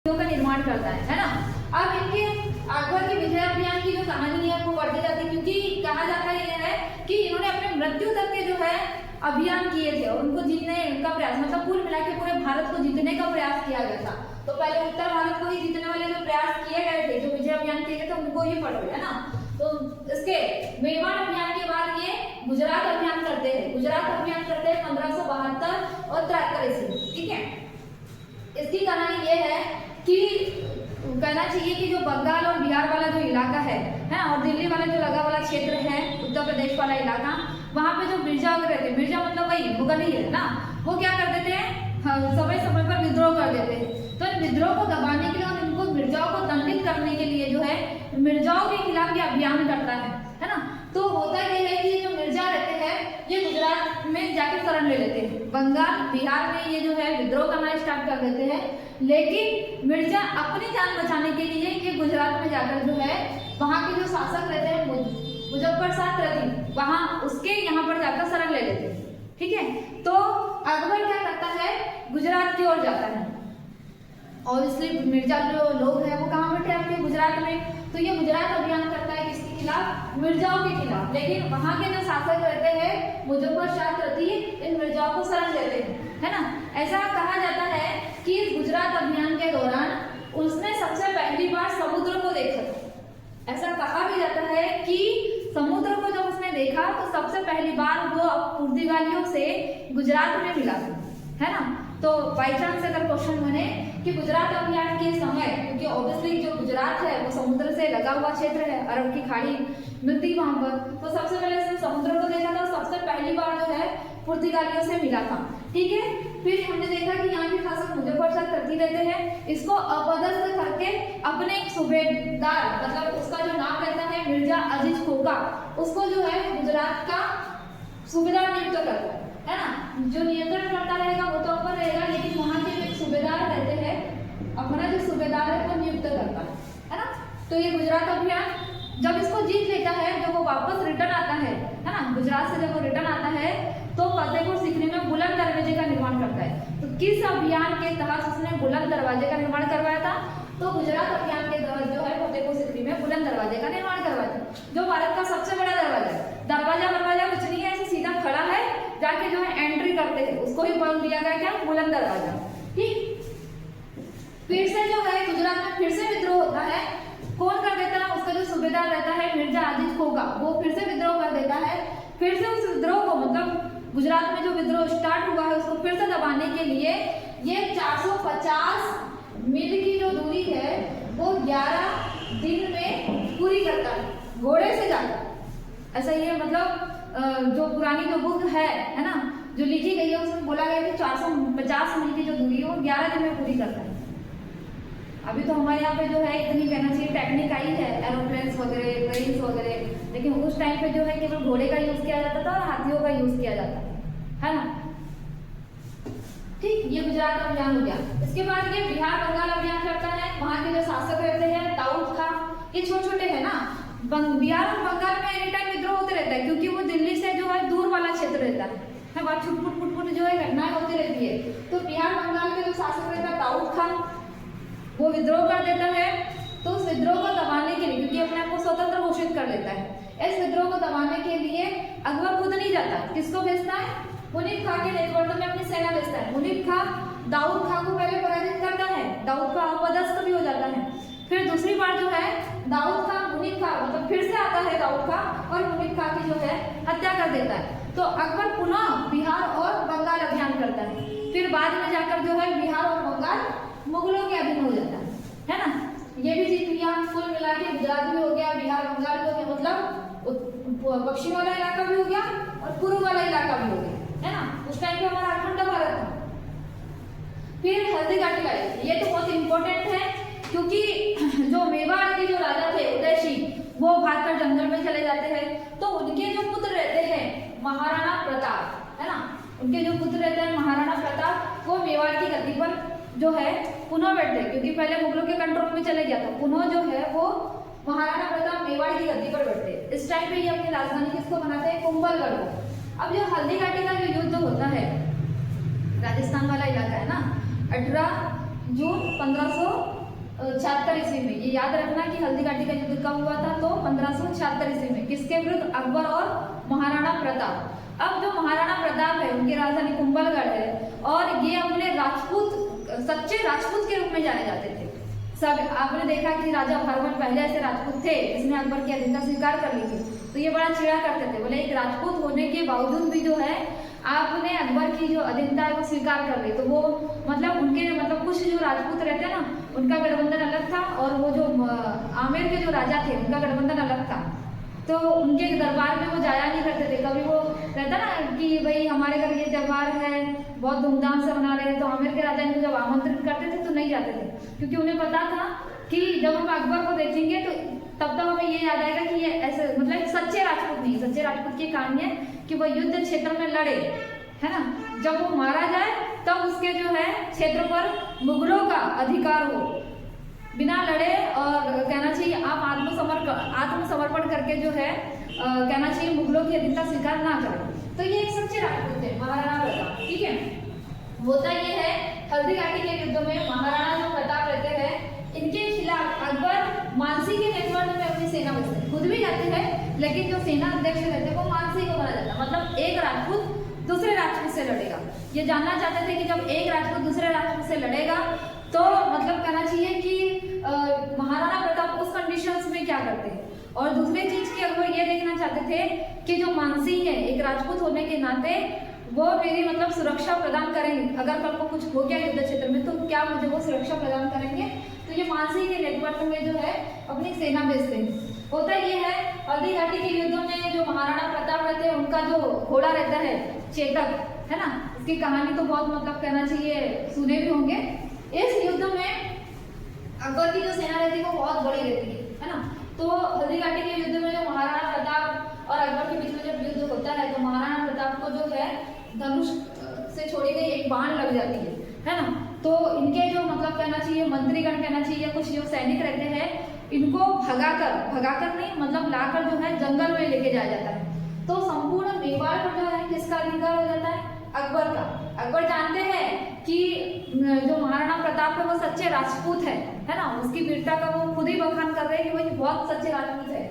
का निर्माण करता है ना। अब इनके अकबर के विजय अभियान की जो कहानी है वो बढ़ती जाती है, क्योंकि कहा जाता है कि इन्होंने अपने मृत्यु तक के जो है अभियान किए थे और उनको जीतने का प्रयास, मतलब कुल मिला के पूरे भारत को जीतने का प्रयास किया गया था। तो पहले उत्तर भारत को ही जीतने वाले जो प्रयास किए गए थे, जो विजय अभियान किए गए थे, उनको ही पढ़ो है ना। तो इसके मेवाड़ अभियान के बाद ये गुजरात अभियान करते हैं। गुजरात अभियान करते हैं 1572 और 73 ईस्वी, ठीक है। इसकी कहानी ये है कि कहना चाहिए कि जो बंगाल और बिहार वाला जो इलाका है ना, और दिल्ली वाला जो लगा वाला क्षेत्र है, उत्तर प्रदेश वाला इलाका, वहाँ पे जो मिर्जा वगैरह थे, मिर्जा मतलब वही मुगल ही है ना, वो क्या कर देते हैं, समय समय पर विद्रोह कर देते हैं। तो इन विद्रोह को दबाने के लिए और इनको मिर्जाओं को दंडित करने के लिए जो है मिर्जाओं के खिलाफ ये अभियान करता है ना। तो होता ये है कि जो मिर्जा रहते हैं ये गुजरात में जाकर शरण ले लेते हैं, बंगाल बिहार में ये जो है विद्रोह करना स्टार्ट कर देते हैं। लेकिन मिर्जा अपनी जान बचाने के लिए ये गुजरात में जाकर जो है वहाँ के जो शासक रहते हैं मुजफ्फर शाह तृतीय, वहाँ उसके यहाँ पर जाकर शरण ले लेते हैं, ठीक है। तो अकबर क्या करता है, गुजरात की ओर जाता है और इसलिए मिर्जा जो लोग हैं वो कहाँ बैठे आपके गुजरात में। तो ये गुजरात अभियान करता है किसके खिलाफ, मिर्जाओं के खिलाफ। लेकिन वहाँ के जो शासक रहते हैं मुजफ्फर शाह तृतीय, इन मिर्जाओं को शरण देते हैं, है ना। ऐसा कहा जाता है कि इस गुजरात अभियान के दौरान उसने सबसे पहली बार समुद्र को देखा था। ऐसा कहा भी जाता है कि समुद्र को जब उसने देखा तो सबसे पहली बार वो पुर्तगालियों से गुजरात में मिला था, है ना। तो बाई चांस अगर क्वेश्चन बने कि गुजरात अभियान के समय, क्योंकि ऑब्वियसली जो गुजरात है वो समुद्र से लगा हुआ क्षेत्र है, अरब की खाड़ी मिलती वहां पर, तो सबसे पहले इसने समुद्र को देखा था, सबसे पहली बार जो है पुर्तगालियों से मिला था, ठीक है। फिर हमने देखा कि यहाँ के शासक मुजफ्फर शाह तृतीय रहते हैं, इसको अपदस्थ करके अपने एक सूबेदार, मतलब उसका जो नाम रहता है मिर्जा अजीज खोका, उसको जो है गुजरात का सूबेदार नियुक्त करता है ना। जो नियंत्रण करता रहेगा वो तो अकबर रहेगा, लेकिन वहाँ के जो सूबेदार रहते हैं, अपना जो सूबेदार है वो नियुक्त करता है ना। तो ये गुजरात अभियान जब इसको जीत लेता है, जब वो वापस रिटर्न आता है ना, गुजरात से जब वो रिटर्न आता है तो फतेहपुर सीकरी में बुलंद दरवाजे का निर्माण करता है। तो किस अभियान के तहत उसने बुलंद दरवाजे का निर्माण करवाया था, तो गुजरात अभियान के तहत जो है फतेहपुर सीकरी में बुलंद दरवाजे का निर्माण करवाया था, जो भारत का सबसे बड़ा दरवाजा है। दरवाजा कुछ नहीं है, ऐसे सीधा खड़ा है, जाके जो है एंट्री करते हैं, उसको ही बोल दिया गया क्या, बुलंद दरवाजा, ठीक। फिर से जो है गुजरात में फिर से विद्रोह होता है। कौन कर देता है, उसका जो सूबेदार रहता है मिर्जा अजीज खोका, वो फिर से विद्रोह कर देता है। फिर से उस विद्रोह को, मतलब गुजरात में जो विद्रोह स्टार्ट हुआ है उसको फिर से दबाने के लिए ये 450 मील की जो दूरी है वो 11 दिन में पूरी करता है, घोड़े से जाकर। ऐसा ये मतलब जो पुरानी जो बुक है ना, जो लिखी गई है उसमें बोला गया कि 450 मील की जो दूरी है वो 11 दिन में पूरी करता है। अभी तो हमारे यहाँ पे जो है इतनी कहना चाहिए टेक्निक आई है, एरोप्लेन्स वगैरह, ट्रेन्स वगैरह, लेकिन उस टाइम पे जो है केवल घोड़े का यूज किया जाता था और हाथियों का यूज किया जाता है ना, ठीक। ये गुजरात अभियान हो गया। इसके बाद ये बिहार बंगाल अभियान करता है। वहाँ के जो शासक रहते हैं दाऊद खां, ये छोटे छोटे है ना। बिहार और बंगाल में एनी टाइम विद्रोह होते रहता है, क्योंकि वो दिल्ली से जो है दूर वाला क्षेत्र रहता है, वहाँ छुटपुट जो है घटनाएं होती रहती है। तो बिहार बंगाल के जो शासक रहता है दाऊद खां, वो विद्रोह कर देता है। तो उस विद्रोह को दबाने के लिए, क्योंकि अपने आप को स्वतंत्र घोषित कर देता है, इस विद्रोह को दबाने के लिए अकबर खुद नहीं जाता, किसको भेजता है, मुनीब खां के नेतृत्व में अपनी सेना भेजता है। मुनीब खां दाऊद खां को पहले पराजित करता है, दाऊद खां अपदस्थ भी हो जाता है। फिर दूसरी बार जो है दाऊद खां मुनीब खां, मतलब फिर से आता है दाऊद खां और मुनीब खां की जो है हत्या कर देता है। तो अकबर पुनः बिहार और बंगाल अभियान करता है। फिर बाद में जाकर जो है बिहार और बंगाल मुगलों के अधीन हो जाता है ना। ये भी जीत लिया, कुल मिला के गुजरात भी हो गया, बिहार बंगाल भी हो गया, मतलब पश्चिम वाला इलाका भी हो गया और पूर्व वाला इलाका भी हो गया, है ना। उस टाइम पे हमारा अखंड भारत था। फिर हल्दी घाटी का, ये तो बहुत इंपॉर्टेंट है, क्योंकि जो मेवाड़ के जो राजा थे उदय सिंह, वो भागकर जंगल में चले जाते हैं। तो उनके जो पुत्र रहते हैं महाराणा प्रताप, है ना, उनके जो पुत्र रहते हैं महाराणा प्रताप, वो मेवाड़ की गद्दी पर जो है पुनः बैठते हैं, क्योंकि पहले मुगलों के कंट्रोल में चले गया था, पुनः जो है वो महाराणा प्रताप मेवाड़ की गद्दी पर बैठते हैं। इस टाइम पे ये अपनी राजधानी किसको बनाते हैं, कुंभलगढ़ को। अब जो हल्दी घाटी का जो युद्ध होता है, राजस्थान वाला इलाका है ना, 18 जून 1500 76 ईस्वी में। ये याद रखना कि हल्दी घाटी का युद्ध कब हुआ था, तो 1576 ईस्वी में। किसके विरुद्ध? अकबर और महाराणा प्रताप। अब जो महाराणा प्रताप है उनकी राजधानी कुंभलगढ़ है, और ये अपने राजपूत, सच्चे राजपूत के रूप में जाने जाते थे। सब आपने देखा कि राजा भरमल पहले ऐसे राजपूत थे जिसने अकबर की अधीनता स्वीकार कर ली थी, तो ये बड़ा चिढ़ा करते थे, बोले एक राजपूत होने के बावजूद भी जो है आपने अकबर की जो अधीनता है वो स्वीकार कर ली। तो वो मतलब उनके मतलब कुछ जो राजपूत रहते हैं ना, उनका गठबंधन अलग था, और वो जो आमेर के जो राजा थे उनका गठबंधन अलग था। तो उनके दरबार में वो जाया नहीं करते थे। कभी वो रहता ना कि भाई हमारे घर ये त्यौहार है, बहुत धूमधाम से मना रहे हैं, तो आमेर के राजा इनको जब आमंत्रित करते थे तो नहीं जाते थे, क्योंकि उन्हें पता था कि जब हम अकबर को देखेंगे तो तब तक हमें ये याद आएगा कि ये ऐसे मतलब एक सच्चे राजपूत नहीं। सच्चे राजपूत की कहानी है कि वो युद्ध क्षेत्र में लड़े, है ना, जब वो मारा जाए तब उसके जो है क्षेत्र पर मुगलों का अधिकार हो, बिना लड़े, और कहना चाहिए आप आत्मसमर्पण करके जो है कहना चाहिए मुगलों की अधीनता स्वीकार ना करें। तो ये एक सच्चे राजपूत थे महाराणा प्रताप। ठीक है, होता ये है हल्दी घाटी के युद्ध में महाराणा जो प्रताप रहते हैं, इनके खिलाफ अकबर मानसी के नेतृत्व में अपनी सेना भेजते, खुद भी जाते हैं, लेकिन जो सेना अध्यक्ष रहते हैं वो मानसी को बना जाता है। मतलब एक राजपूत दूसरे राजपूत से लड़ेगा। ये जानना चाहते थे कि जब एक राजपूत दूसरे राजपूत से लड़ेगा तो मतलब कहना चाहिए कि महाराणा प्रताप उस कंडीशंस में क्या करते हैं। और दूसरी चीज की अकबर ये देखना चाहते थे कि जो मानसी है एक राजपूत होने के नाते वो मेरी मतलब सुरक्षा प्रदान करेंगे, अगर कल को कुछ हो गया युद्ध क्षेत्र में तो क्या मुझे वो सुरक्षा प्रदान करेंगे। तो ये मानसी के नेतृत्व में जो है अपनी सेना भेजते हैं। होता ये है हल्दी घाटी के युद्धों में जो महाराणा प्रताप रहते हैं उनका जो घोड़ा रहता है चेतक, है ना, इसकी कहानी तो बहुत मतलब कहना चाहिए सुने भी होंगे। इस युद्ध में अकबर की जो सेना रहती है वो बहुत बड़ी रहती है ना। तो हल्दी घाटी के युद्ध में जो महाराणा प्रताप और अकबर के बीच में जब युद्ध होता है तो महाराणा प्रताप को जो है धनुष से छोड़ी गई एक बाण लग जाती है ना। तो इनके जो मतलब कहना चाहिए मंत्रीगण कहना चाहिए कुछ जो सैनिक रहते हैं, इनको भगाकर नहीं मतलब लाकर जो है जंगल में लेके जाया जाता है। तो संपूर्ण मेवाड़ पर जो है किसका अधिकार हो जाता है? अकबर का। अकबर जानते हैं कि जो महाराणा प्रताप है वो सच्चे राजपूत है ना, उसकी वीरता का वो खुद ही बखान कर रहे हैं कि वो बहुत सच्चे राजपूत है।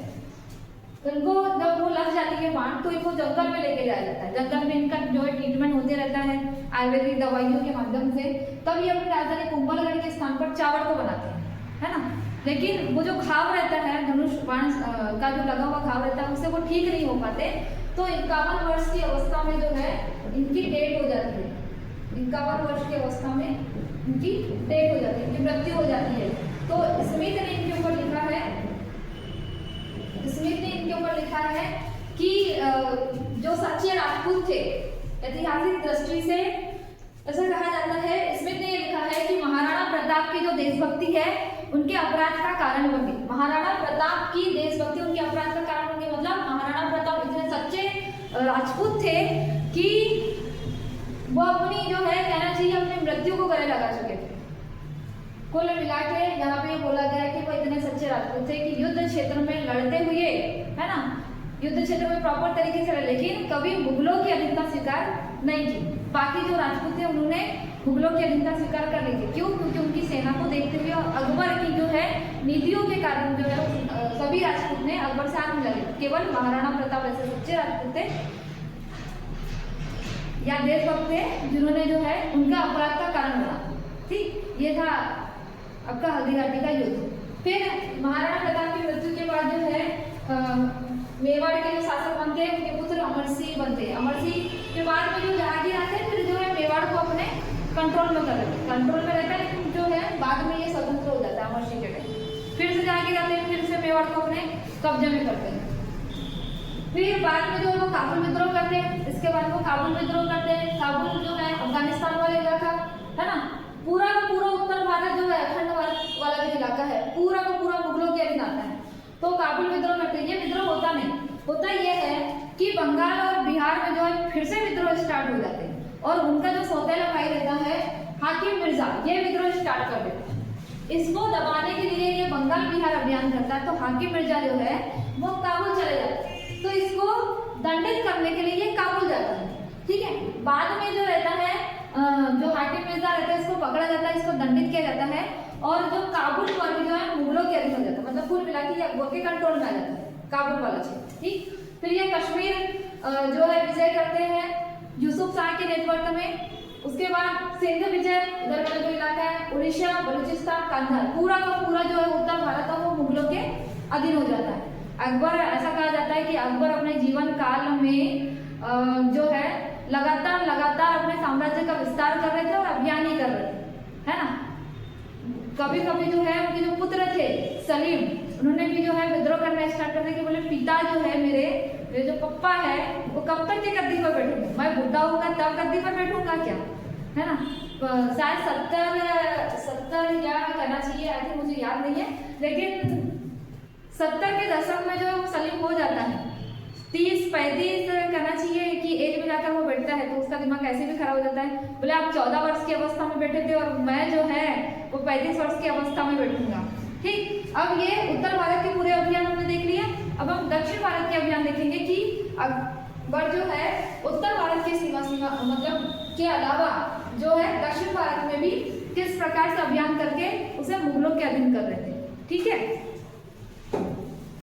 इनको जब वो लग जाती है बाण तो इनको जंगल में लेके जाया जाता है। जंगल में इनका जो है ट्रीटमेंट होते रहता है आयुर्वेदिक दवाइयों के माध्यम से। तब ये अपनी राजधानी कुंभलगढ़ के स्थान पर चावड़ को बनाते हैं, है ना। लेकिन वो जो घाव रहता है धनुष बाण का जो लगा हुआ घाव रहता है उससे वो ठीक नहीं हो पाते। तो 51 वर्ष की अवस्था में जो है इनकी डेथ हो जाती है। 51 वर्ष की अवस्था में इनकी डेथ हो जाती है, इनकी मृत्यु हो जाती है। तो स्मिथ ने इनके ऊपर लिखा है कि जो सच्चे राजपूत थे, ऐतिहासिक दृष्टि से ऐसा कहा जाता है, स्मिथ ने ये लिखा है कि महाराणा प्रताप की जो देशभक्ति है उनके अपराध का कारण बने। महाराणा प्रताप की देशभक्ति उनके अपराध का कारण बने, मतलब महाराणा प्रताप इतने सच्चे राजपूत थे कि वो अपनी जो है कहना चाहिए अपनी मृत्यु को गले लगा चुके थे। कुल मिला के यहाँ पे बोला गया कि वो इतने सच्चे राजपूत थे कि युद्ध क्षेत्र में लड़ते हुए, है ना, युद्ध क्षेत्र में प्रॉपर तरीके से लड़े, लेकिन कभी मुगलों की अधीनता स्वीकार नहीं की। बाकी जो राजपूत थे उन्होंने मुगलों की अधीनता स्वीकार कर ली थी। क्यों? क्योंकि उनकी सेना को देखते हुए और अकबर की जो है नीतियों के कारण जो है सभी राजपूत ने अकबर से हाथ मिला लिया। केवल महाराणा प्रताप ऐसे सच्चे राजपूत थे या देशभक्त थे जिन्होंने जो है उनका अपराध का कारण बना। ठीक, ये था आपका हल्दी घाटी का युद्ध। फिर महाराणा प्रताप की मृत्यु के बाद जो है मेवाड़ के जो शासक बनते हैं उनके पुत्र अमर सिंह बनते हैं। अमर सिंह के बाद में जो जहांगीर आते हैं फिर जो है मेवाड़ को अपने कंट्रोल में कर लेते हैं। कंट्रोल में रहता है लेकिन जो है बाद में ये स्वतंत्र हो जाता है अमर सिंह के टाइम। फिर से जहांगीर आते हैं, फिर से मेवाड़ को अपने कब्जे में करते हैं। फिर बाद में जो है वो काबुल विद्रोह करते हैं। इसके बाद वो काबुल विद्रोह करते हैं। काबुल जो है अफगानिस्तान वाला इलाका है ना, पूरा का पूरा उत्तर भारत जो है अखंड वाला जो इलाका है पूरा का पूरा मुगलों के अधीन आता है। तो काबुल विद्रोह करते हैं। ये विद्रोह होता नहीं, होता यह है कि बंगाल और बिहार में जो है फिर से विद्रोह स्टार्ट हो जाते हैं और उनका जो सौतेला भाई रहता है हाकिम मिर्जा, ये विद्रोह स्टार्ट कर देते हैं। इसको दबाने के लिए ये बंगाल बिहार अभियान करता है। तो हाकिम मिर्जा जो है वो काबुल चले जाते हैं। तो इसको दंडित करने के लिए ये काबुल जाता है। ठीक है, बाद में जो रहता है जो हाकिम मिर्जा रहता है इसको पकड़ा जाता है, इसको दंडित किया जाता है और जो काबुल मुगलों के अधीन हो जाता है, मतलब कुल मिला के ये अकबर के कंट्रोल में आ जाता है काबुल वाला क्षेत्र। ठीक, फिर ये कश्मीर जो है विजय करते हैं यूसुफ शाह के नेतृत्व में। उसके बाद सिंध विजय, इधर वाला जो इलाका है उड़ीसा, बलूचिस्तान, कंधार, पूरा का पूरा जो है उत्तर भारत है वो मुगलों के अधीन हो जाता है। अकबर, ऐसा कहा जाता है कि अकबर अपने जीवन काल में जो है लगातार अपने साम्राज्य का विस्तार कर रहे थे और अभियान ही कर रहे थे, है ना। कभी कभी जो है उनके जो पुत्र थे सलीम, उन्होंने भी जो है विद्रोह करना स्टार्ट कर दिया कि बोले पिता जो है मेरे जो पप्पा है वो कब तक के गद्दी पर बैठेंगे, मैं बुढ़ा होगा तब गद्दी पर बैठूंगा क्या, है ना। शायद 70 या करना चाहिए, आई थिंक मुझे याद नहीं है, लेकिन 70 के दशक में जो है वो सलीम हो जाता है। 30-35 करना चाहिए कि एज में जाकर वो बैठता है, तो उसका दिमाग ऐसे भी खराब हो जाता है। बोले आप 14 वर्ष की अवस्था में बैठे थे और मैं जो है वो 35 वर्ष की अवस्था में बैठूंगा। ठीक, अब ये उत्तर भारत के पूरे अभियान हमने देख लिया। अब हम दक्षिण भारत के अभियान देखेंगे कि अकबर जो है उत्तर भारत के सीमा मतलब के अलावा जो है दक्षिण भारत में भी किस प्रकार से अभियान करके उसे मुगलों के अधीन कर रहे थे। ठीक है।